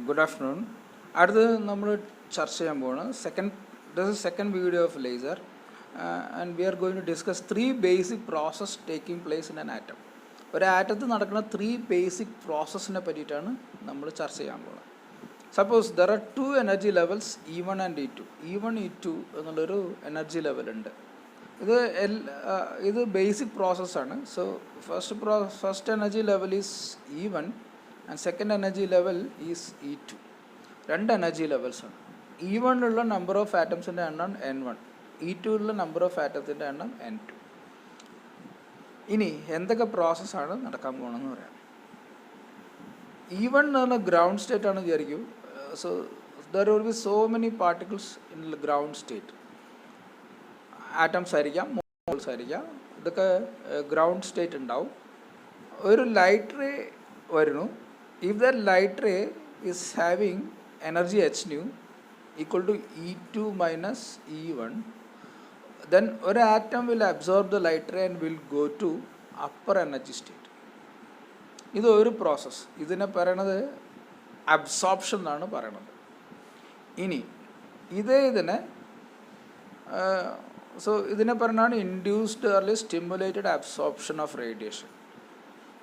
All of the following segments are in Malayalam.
Good afternoon. അടുത്ത് നമ്മൾ ചർച്ച ചെയ്യാൻ പോവാണ് second video of laser, and we are going to discuss three basic process taking place in an atom. ഒരു ആറ്റത്തിൽ നടക്കുന്ന 3 basic പ്രോസസ്സിനെ പറ്റിയിട്ടാണ് നമ്മൾ ചർച്ച ചെയ്യാൻ പോകുന്നത്. Suppose there are 2 energy levels E1 and E2. E1 E2 എന്നുള്ളൊരു എനർജി ലെവലുണ്ട്. ഇത് ബേസിക് പ്രോസസ്സാണ്. So first energy level is E1 and second energy level is E2. രണ്ട് എനർജി ലെവൽസാണ്. E1 നമ്പർ ഓഫ് ആറ്റംസിൻ്റെ എണ്ണം N1, E2 നമ്പർ ഓഫ് ആറ്റത്തിൻ്റെ എണ്ണം N2. ഇനി എന്തൊക്കെ പ്രോസസ്സാണ് നടക്കാൻ പോകണമെന്ന് പറയാം. E1 എന്ന് പറഞ്ഞാൽ ഗ്രൗണ്ട് സ്റ്റേറ്റ് ആണ് വിചാരിക്കും. So there will be so many particles in ground state. Atoms ആയിരിക്കാം, മോൾസ് ആയിരിക്കാം, ഇതൊക്കെ ഗ്രൗണ്ട് സ്റ്റേറ്റ് ഉണ്ടാവും. ഒരു ലൈറ്റ് റേ വരുന്നു. If the light ray is having energy h nu equal to E2 minus E1, then ഒരു ആറ്റം will absorb the light ray and will go to upper energy state. ഇത് ഒരു പ്രോസസ്സ്. ഇതിനെ പറയണത് അബ്സോർപ്ഷൻ എന്നാണ് പറയണത്. ഇനി ഇതിനെ ഇതിനെ പറയുന്നതാണ് induced or stimulated absorption of radiation.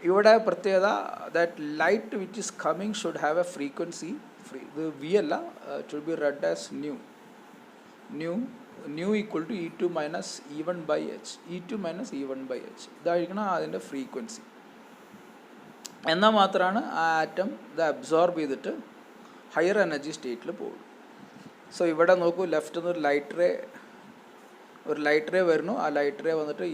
ഇവിടെ പ്രത്യേകത that light which is coming should have a frequency. ഇത് വി അല്ല, it should be read as nu equal to E2 minus E1 by h. E2 minus E1 by h ഇതായിരിക്കണം അതിൻ്റെ ഫ്രീക്വൻസി. എന്നാൽ മാത്രമാണ് ആ ആറ്റം ഇത് അബ്സോർബ് ചെയ്തിട്ട് ഹയർ എനർജി സ്റ്റേറ്റിൽ പോകും. സോ ഇവിടെ നോക്കൂ, ലെഫ്റ്റ് നിന്ന് ഒരു ലൈറ്റ് റേ വരുന്നു. ആ ലൈറ്റ് റേ വന്നിട്ട്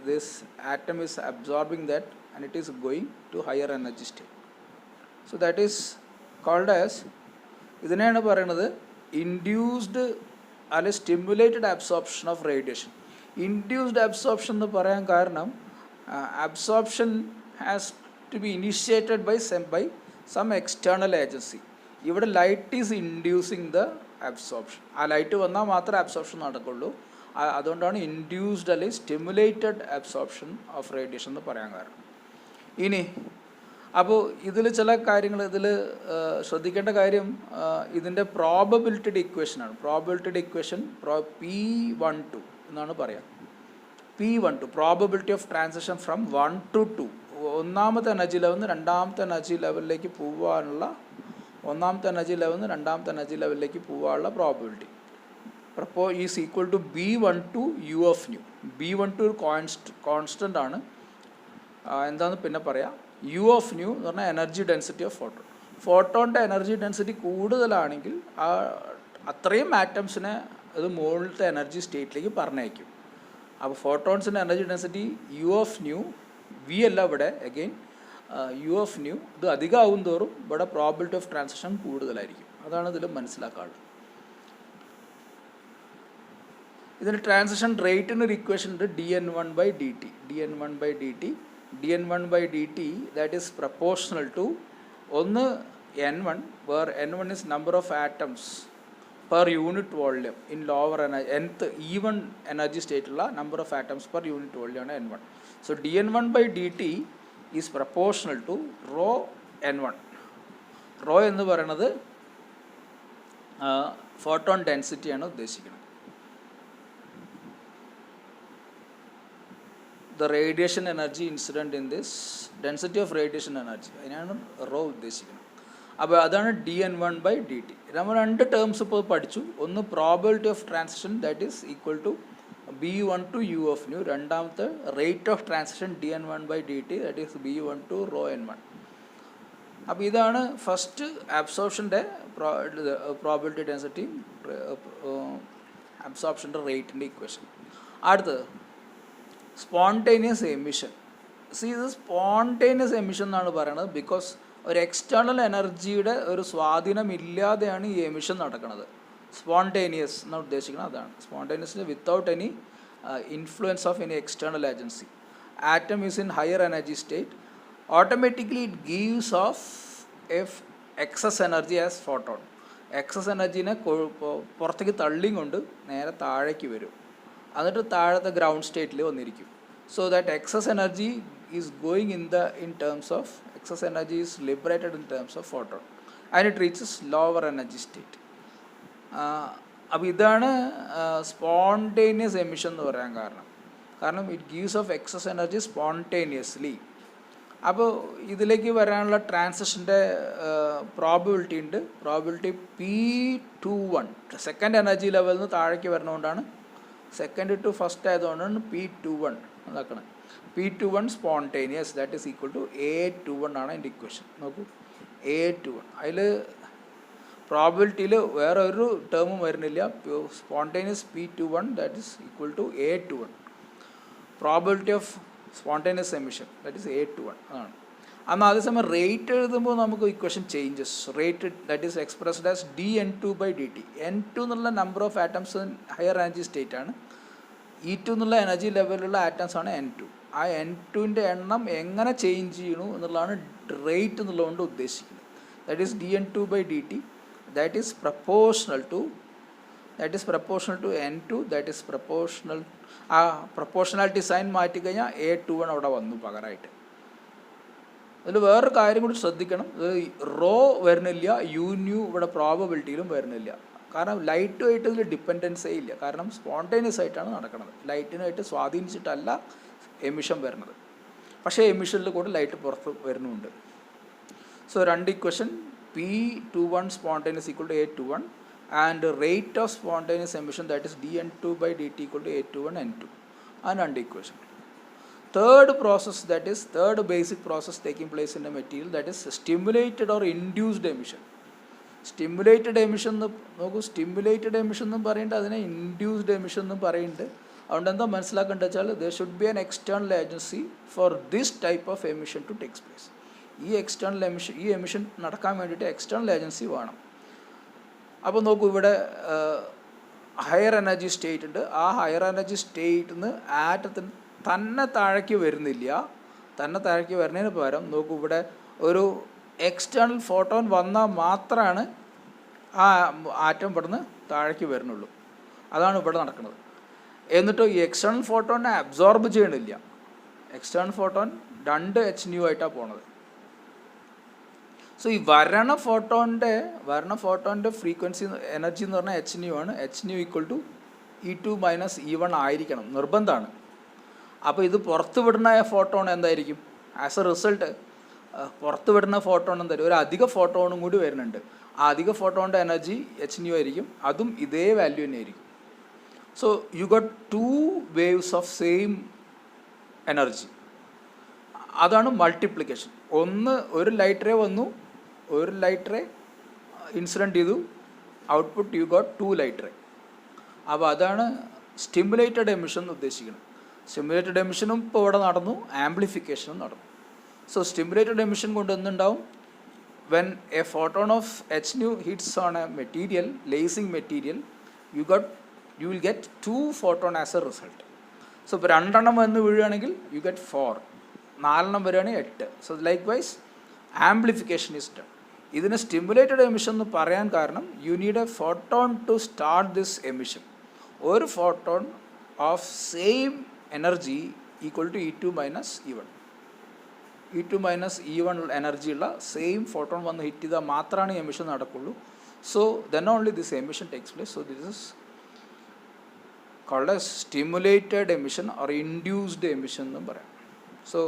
this atom is absorbing that and it is going to higher energy state. So that is called as, ഇതിനെയാണ് പറയുന്നത് ഇൻഡ്യൂസ്ഡ് അല്ലെങ്കിൽ stimulated absorption of radiation. Induced absorption എന്ന് പറയാൻ കാരണം absorption has to be initiated by some external agency. ഇവിടെ light is inducing the absorption. ആ ലൈറ്റ് വന്നാൽ മാത്രമേ അബ്സോർപ്ഷൻ നടക്കുള്ളൂ. അതുകൊണ്ടാണ് ഇൻഡ്യൂസ്ഡ് അല്ലെങ്കിൽ സ്റ്റിമുലേറ്റഡ് അബ്സോർപ്ഷൻ ഓഫ് റേഡിയേഷൻ എന്ന് പറയാൻ കാരണം. ഇനി അപ്പോൾ ഇതിൽ ചില കാര്യങ്ങൾ ശ്രദ്ധിക്കേണ്ട കാര്യം, ഇതിൻ്റെ പ്രോബബിലിറ്റിയുടെ ഇക്വേഷനാണ്. പ്രോബബിലിറ്റിയുടെ ഇക്വേഷൻ P12 എന്നാണ് പറയാം. P12 probability of transition from 1 to 2. ഒന്നാമത്തെ എനർജി ലെവലിൽ നിന്ന് രണ്ടാമത്തെ എനർജി ലെവലിലേക്ക് പോകാനുള്ള probability is equal to B12 U of nu. B12 ഒരു കോൺസ്റ്റൻ്റ് ആണ്. എന്താണെന്ന് പിന്നെ പറയാം. U of nu എന്ന് പറഞ്ഞാൽ എനർജി ഡെൻസിറ്റി ഓഫ് ഫോട്ടോണിൻ്റെ എനർജി ഡെൻസിറ്റി കൂടുതലാണെങ്കിൽ അത്രയും ആറ്റംസിനെ അത് മുകളിലത്തെ എനർജി സ്റ്റേറ്റിലേക്ക് പറഞ്ഞയക്കും. അപ്പോൾ ഫോട്ടോൺസിൻ്റെ energy density U of nu, V അല്ല ഇവിടെ, അഗെയിൻ U of nu. ഇത് അധികമാവും തോറും ഇവിടെ പ്രോബിലിറ്റി ഓഫ് ട്രാൻസിഷൻ കൂടുതലായിരിക്കും. അതാണ് ഇതിൽ മനസ്സിലാക്കാനുള്ളത്. ഇതിന് ട്രാൻസിഷൻ റേറ്റിന് ഒരു ഇക്വേഷൻ ഉണ്ട്, dN1/dt. dN1/dt that is proportional to ഒന്ന് N1, where N1 is number of atoms per unit volume in lower nth E1 energy state ഉള്ള number of atoms per unit volume ആണ് N1. So dN1/dt is proportional to rho N1. rho എന്ന് പറയുന്നത് ഫോട്ടോൺ ഡെൻസിറ്റിയാണ് ഉദ്ദേശിക്കുന്നത്. The radiation energy incident in this density of radiation energy, അതിനാണ് rho ഉദ്ദേശിക്കുന്നത്. അപ്പോൾ അതാണ് dN1/dt. നമ്മൾ രണ്ട് ടേംസ് ഇപ്പോൾ പഠിച്ചു. ഒന്ന് probability of transition that is equal to B12 U of nu. രണ്ടാമത്തെ rate of transition dN1/dt that is B12 rho N1. അപ്പോൾ ഇതാണ് ഫസ്റ്റ് അബ്സോർപ്ഷൻ്റെ പ്രോബബിലിറ്റി ഡെൻസിറ്റി, അബ്സോർപ്ഷൻ്റെ റേറ്റിൻ്റെ ഇക്വേഷൻ. അടുത്തത് സ്പോണ്ടേനിയസ് എമിഷൻ. ഇത് സ്പോണ്ടേനിയസ് എമിഷൻ എന്നാണ് പറയുന്നത് ബിക്കോസ് ഒരു എക്സ്റ്റേണൽ എനർജിയുടെ ഒരു സ്വാധീനമില്ലാതെയാണ് ഈ എമിഷൻ നടക്കുന്നത്. സ്പോണ്ടേനിയസ് എന്നാണ് ഉദ്ദേശിക്കുന്നത്. അതാണ് spontaneous without any influence of any external agency. Atom is in higher energy state. Automatically it gives off excess energy as photon. Excess എനർജീനെ പുറത്തേക്ക് തള്ളിയും കൊണ്ട് നേരെ താഴേക്ക് വരും. എന്നിട്ട് താഴത്തെ ഗ്രൗണ്ട് സ്റ്റേറ്റിൽ വന്നിരിക്കും. So that excess energy is going in terms of excess energy is liberated in terms of photon. and it reaches lower energy state. അപ്പോൾ ഇതാണ് സ്പോണ്ടേനിയസ് എമിഷൻ എന്ന് പറയാൻ കാരണം it gives off excess energy spontaneously. അപ്പോൾ ഇതിലേക്ക് വരാനുള്ള ട്രാൻസിഷൻ്റെ പ്രോബിലിറ്റി ഉണ്ട്. പ്രോബിലിറ്റി P21, സെക്കൻഡ് എനർജി ലെവലിൽ നിന്ന് താഴേക്ക് വരുന്നതുകൊണ്ടാണ്, സെക്കൻഡ് ടു ഫസ്റ്റ് ആയതുകൊണ്ടാണ് P21 അതാക്കണം. P21 spontaneous that is equal to A21 ആണ് എൻ്റെ ഇക്വേഷൻ. നോക്കൂ, A21 അതിൽ പ്രോബിലിറ്റിയിൽ വേറെ ഒരു ടേമും വരുന്നില്ല. Spontaneous P21 that is equal to A21. Probability of spontaneous emission that is A21 ആണ്. എന്നാൽ അതേസമയം റേറ്റ് എഴുതുമ്പോൾ നമുക്ക് equation changes. Rate that is expressed as dN2/dt. N2 എന്നുള്ള number of atoms higher energy state ആണ്. E2 എന്നുള്ള എനർജി ലെവലുള്ള ആറ്റംസ് ആണ് N2. ആ N2ൻ്റെ എണ്ണം എങ്ങനെ ചേഞ്ച് ചെയ്യണു എന്നുള്ളതാണ് റേറ്റ് എന്നുള്ളതുകൊണ്ട് ഉദ്ദേശിക്കുന്നത്. That is dN2/dt that is proportional to N2 that is proportional. ആ പ്രൊപ്പോർഷണാലിറ്റി സൈൻ മാറ്റി കഴിഞ്ഞാൽ A21 അവിടെ വന്നു പകരമായിട്ട്. അതിൽ വേറൊരു കാര്യം കൂടി ശ്രദ്ധിക്കണം, റോ വരുന്നില്ല, ന്യൂ ഇവിടെ പ്രോബബിലിറ്റിയിലും വരുന്നില്ല. കാരണം ലൈറ്റുമായിട്ട് ഇതിൽ ഡിപ്പെൻഡൻസേ ഇല്ല, കാരണം സ്പോണ്ടേനിയസ് ആയിട്ടാണ് നടക്കുന്നത്. ലൈറ്റിനായിട്ട് സ്വാധീനിച്ചിട്ടല്ല എമിഷൻ വരുന്നത്, പക്ഷേ എമിഷനിൽ കൂടെ ലൈറ്റ് പുറത്ത് വരുന്നുണ്ട്. സോ രണ്ട് equation, P21 spontaneous equal to A21 and rate of spontaneous emission that is dN2/dt equal to A21 N2 and രണ്ട് equation. Third process, that is third basic process taking place in the material, that is stimulated or induced emission. Stimulated emission നോക്കൂ, stimulated emission എന്നും പറയുന്നുണ്ട്, അതിനെ induced emission എന്നും പറയുന്നുണ്ട്. അതുകൊണ്ട് എന്താ മനസ്സിലാക്കേണ്ടത് വെച്ചാൽ there should be an external agency for this type of emission to take place. ഈ എമിഷൻ നടക്കാൻ വേണ്ടിയിട്ട് എക്സ്റ്റേണൽ ഏജൻസി വേണം. അപ്പോൾ നോക്കൂ, ഇവിടെ ഹയർ എനർജി സ്റ്റേറ്റ് ഉണ്ട്. ആ ഹയർ എനർജി സ്റ്റേറ്റിൽ നിന്ന് ആറ്റത്തിന് തന്നെ താഴേക്ക് വരുന്നില്ല. തന്നെ താഴേക്ക് വരുന്നതിന് പകരം നോക്കൂ, ഇവിടെ ഒരു എക്സ്റ്റേണൽ ഫോട്ടോൺ വന്നാൽ മാത്രമാണ് ആ ആറ്റം ഇവിടുന്ന് താഴേക്ക് വരുന്നുള്ളൂ. അതാണ് ഇവിടെ നടക്കുന്നത്. എന്നിട്ട് ഈ എക്സ്റ്റേണൽ ഫോട്ടോനെ അബ്സോർബ് ചെയ്യണില്ല. എക്സ്റ്റേണൽ ഫോട്ടോൺ 2 hν ആയിട്ടാണ് പോണത്. സോ ഈ വരണ ഫോട്ടോൻ്റെ ഫ്രീക്വൻസി എനർജി എന്ന് പറഞ്ഞാൽ hν ആണ്. hν equal to E2 - E1 ആയിരിക്കണം, നിർബന്ധമാണ്. അപ്പോൾ ഇത് പുറത്ത് വിടുന്ന ഫോട്ടോൺ എന്തായിരിക്കും? ആസ് എ റിസൾട്ട് പുറത്ത് വിടുന്ന ഫോട്ടോൺ എന്തായാലും ഒരു അധിക ഫോട്ടോണും കൂടി വരുന്നുണ്ട്. ആ അധിക ഫോട്ടോണിൻ്റെ എനർജി hν ആയിരിക്കും, അതും ഇതേ വാല്യൂ തന്നെ ആയിരിക്കും. So you got 2 waves of same energy. അതാണ് മൾട്ടിപ്ലിക്കേഷൻ. ഒരു ലൈറ്റ് റേ വന്നു, ഒരു ലൈറ്റ് റേ ഇൻസിഡൻറ്റ് ചെയ്തു, output you got 2 light ray. അപ്പോൾ അതാണ് സ്റ്റിമുലേറ്റഡ് എമിഷൻ എന്ന് ഉദ്ദേശിക്കുന്നത്. സ്റ്റിമുലേറ്റഡ് എമിഷനും ഇപ്പോൾ ഇവിടെ നടന്നു, ആംപ്ലിഫിക്കേഷനും നടന്നു. സോ സ്റ്റിമുലേറ്റഡ് എമിഷൻ കൊണ്ട് എന്തുണ്ടാവും? When A photon of hν hits on A material, lacing material, you will get 2 photon as A result. So ഇപ്പോൾ 2 വന്ന് വീഴുകയാണെങ്കിൽ യു ഗെറ്റ് 4, 4 വരികയാണെങ്കിൽ 8. So likewise amplification is done. ഇതിന് സ്റ്റിമുലേറ്റഡ് എമിഷൻ എന്ന് പറയാൻ കാരണം you need a photon to start this emission. ഒരു photon of same energy equal to E2 - E1. E2 - E1 എനർജിയുള്ള സെയിം ഫോട്ടോൺ വന്ന് ഹിറ്റ് ചെയ്താൽ മാത്രമാണ് ഈ എമിഷൻ നടക്കുള്ളൂ. So then only this emission takes place. So this is called a stimulated emission or induced emission എന്നും പറയാം. സോ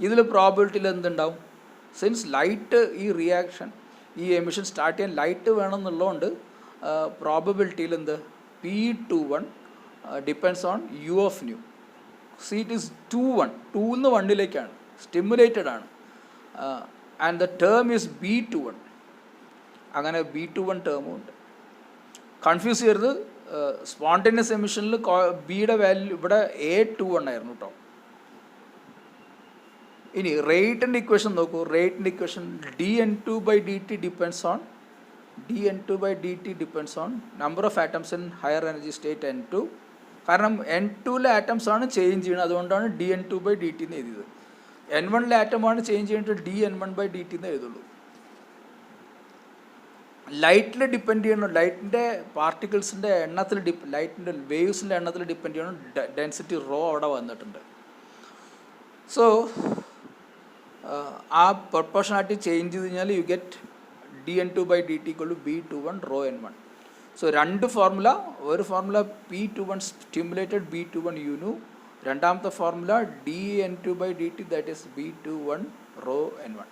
ഇതിൽ പ്രോബിലിറ്റിയിൽ എന്തുണ്ടാവും? സിൻസ് ലൈറ്റ് ഈ റിയാക്ഷൻ ഈ എമിഷൻ സ്റ്റാർട്ട് ചെയ്യാൻ ലൈറ്റ് വേണമെന്നുള്ളതുകൊണ്ട് പ്രോബബിലിറ്റിയിൽ എന്ത് P21 depends on U of nu. See it is 2 2 1 stimulated ആണ്. And the term is B21. അങ്ങനെ B21 ടേമും ഉണ്ട്. കൺഫ്യൂസ് ചെയ്യരുത്. സ്പോണ്ടേനിയസ് എമിഷനിൽ ബിയുടെ വാല്യൂ ഇവിടെ A21 ആയിരുന്നു കേട്ടോ. ഇനി റേറ്റിൻ്റെ ഇക്വേഷൻ നോക്കൂ. റേറ്റിൻ്റെ equation dN2/dt depends on number of atoms in higher energy state N2. കാരണം N2ലെ ആറ്റംസ് ആണ് ചേഞ്ച് ചെയ്യുന്നത്, അതുകൊണ്ടാണ് dN2/dt എന്ന് എഴുതിയത്. N1ലെ ആറ്റമാണ് ചേഞ്ച് ചെയ്തിട്ട് dN1/dt എന്ന് എഴുതുള്ളൂ. ലൈറ്റിൽ ഡിപ്പെൻഡ് ചെയ്യണം, ലൈറ്റിൻ്റെ പാർട്ടിക്കിൾസിൻ്റെ എണ്ണത്തിൽ ലൈറ്റിൻ്റെ വേവ്സിൻ്റെ എണ്ണത്തിൽ ഡിപ്പെൻഡ് ചെയ്യണം. ഡെൻസിറ്റി റോ അവിടെ വന്നിട്ടുണ്ട്. സോ ആ പ്രൊപ്പോർഷനാലിറ്റി ചേഞ്ച് ചെയ്ത് കഴിഞ്ഞാൽ you get dN2/dt equal to B21 rho n1. So രണ്ട് ഫോർമുല, ഒരു ഫോർമുല P21 സ്റ്റിമുലേറ്റഡ് B21 യുനു, രണ്ടാമത്തെ formula dN2/dt that is B21 rho n1.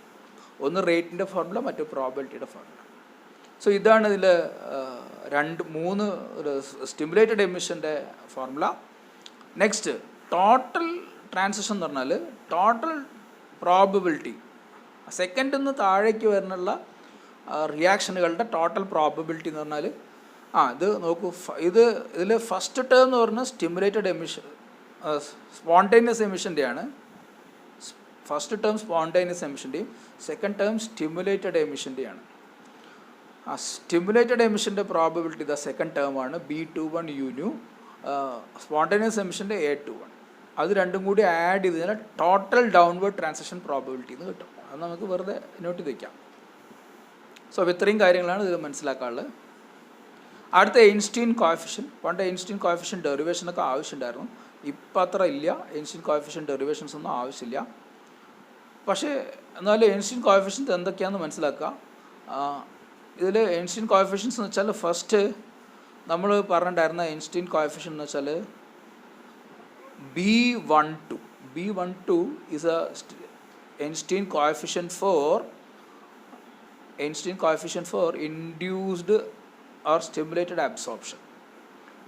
ഒന്ന് റേറ്റിൻ്റെ ഫോർമുല, മറ്റു പ്രോബിലിറ്റിയുടെ ഫോർമുല. സോ ഇതാണ് ഇതിൽ മൂന്ന് സ്റ്റിമുലേറ്റഡ് എമിഷൻ്റെ ഫോർമുല. നെക്സ്റ്റ് ടോട്ടൽ ട്രാൻസിഷൻ എന്ന് പറഞ്ഞാൽ ടോട്ടൽ പ്രോബബിലിറ്റി, സെക്കൻഡിൽ നിന്ന് താഴേക്ക് വരുന്നുള്ള റിയാക്ഷനുകളുടെ ടോട്ടൽ പ്രോബബിലിറ്റി എന്ന് പറഞ്ഞാൽ ഇത് നോക്കൂ, ഇതിൽ ഫസ്റ്റ് ടേം എന്ന് പറഞ്ഞാൽ സ്റ്റിമുലേറ്റഡ് എമിഷൻ സ്പോണ്ടേനിയസ് എമിഷൻ്റെയാണ്. ഫസ്റ്റ് ടേം സ്പോണ്ടേനിയസ് എമിഷൻ്റെയും സെക്കൻഡ് ടേം സ്റ്റിമുലേറ്റഡ് എമിഷൻ്റെയാണ്. സ്റ്റിമുലേറ്റഡ് എമിഷൻ്റെ പ്രോബബിലിറ്റി ദ സെക്കൻഡ് ടേം ആണ് B21 യുനു, സ്പോണ്ടേനിയസ് എമിഷൻ്റെ A21. അത് രണ്ടും കൂടി ആഡ് ചെയ്ത് കഴിഞ്ഞാൽ ടോട്ടൽ ഡൗൺവേർഡ് ട്രാൻസിഷൻ പ്രോബബിലിറ്റി എന്ന് കിട്ടും. അത് നമുക്ക് വെറുതെ നോട്ട് ചെയ്ത് വയ്ക്കാം. സോ ഇത്രയും കാര്യങ്ങളാണ് ഇതിൽ മനസ്സിലാക്കാനുള്ളത്. അടുത്ത ഐൻസ്റ്റീൻ കോഎഫിഷ്യൻ. പണ്ട് ഐൻസ്റ്റീൻ കോഎഫിഷ്യൻ ഡെറിവേഷനൊക്കെ ആവശ്യമുണ്ടായിരുന്നു, ഇപ്പം അത്ര ഇല്ല. ഐൻസ്റ്റീൻ കോഎഫിഷ്യൻ ഡെറിവേഷൻസ് ഒന്നും ആവശ്യമില്ല. പക്ഷേ എന്നാലും ഐൻസ്റ്റീൻ കോഎഫിഷ്യൻസ് എന്തൊക്കെയാണെന്ന് മനസ്സിലാക്കുക. ഇതിൽ ഐൻസ്റ്റീൻ കോഎഫിഷ്യൻസ് എന്ന് വെച്ചാൽ ഫസ്റ്റ് നമ്മൾ പറഞ്ഞിട്ടുണ്ടായിരുന്ന ഐൻസ്റ്റീൻ കോഎഫിഷ്യൻ എന്ന് വെച്ചാൽ B12 is a Einstein coefficient for induced or stimulated absorption.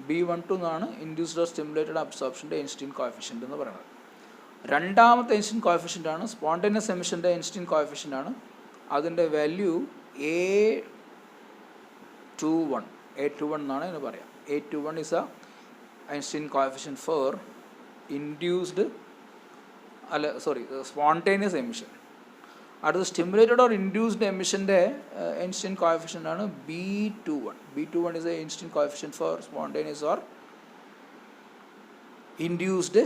B12 എന്നാണ് ഇൻഡ്യൂസ്ഡ് ഓർ സ്റ്റിമുലേറ്റഡ് അബ്സോർപ്ഷൻ്റെ ഐൻസ്റ്റീൻ കോഎഫിഷ്യൻ്റ് എന്ന് പറയുന്നത്. രണ്ടാമത്തെ ഐൻസ്റ്റീൻ കോഎഫിഷ്യൻ്റ് ആണ് സ്പോണ്ടേനിയസ് എമിഷൻ്റെ ഐൻസ്റ്റീൻ കോഎഫിഷ്യൻ്റ് ആണ്. അതിൻ്റെ വാല്യൂ A21 എന്നാണ് ഇതിന് പറയാം. A21 is a Einstein coefficient for spontaneous emission. അടുത്ത സ്റ്റിമുലേറ്റഡ് ഓർ ഇൻഡ്യൂസ്ഡ് എമിഷൻ്റെ ഐൻസ്റ്റീൻ കോഎഫിഷ്യൻ്റ് ആണ് B21. B21 is a Einstein coefficient for spontaneous or induced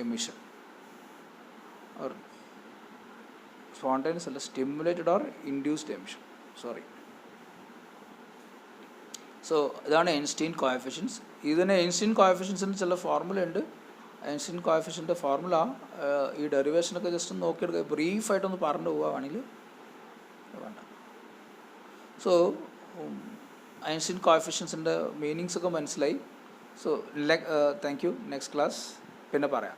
emission, or spontaneous അല്ല, stimulated or induced emission, sorry. So ഇതാണ് ഐൻസ്റ്റീൻ കോഎഫിഷ്യൻസ്. ഇതിന് ഐൻസ്റ്റീൻ കോഎഫിഷ്യൻസിന് ചില ഫോർമുല ഉണ്ട്. ഐൻസ്റ്റീൻ കോഎഫിഷ്യൻ്റെ ഫോർമുല ഈ ഡെറിവേഷനൊക്കെ ജസ്റ്റ് ഒന്ന് നോക്കിയെടുക്കുക, ബ്രീഫായിട്ടൊന്ന് പറഞ്ഞു പോവുകയാണെങ്കിൽ വേണ്ട. സോ ഐൻസ്റ്റീൻ കോഎഫിഷ്യൻസിൻ്റെ മീനിങ്സ് ഒക്കെ മനസ്സിലായി. So thank you. Next class പിന്നെ പറയാം.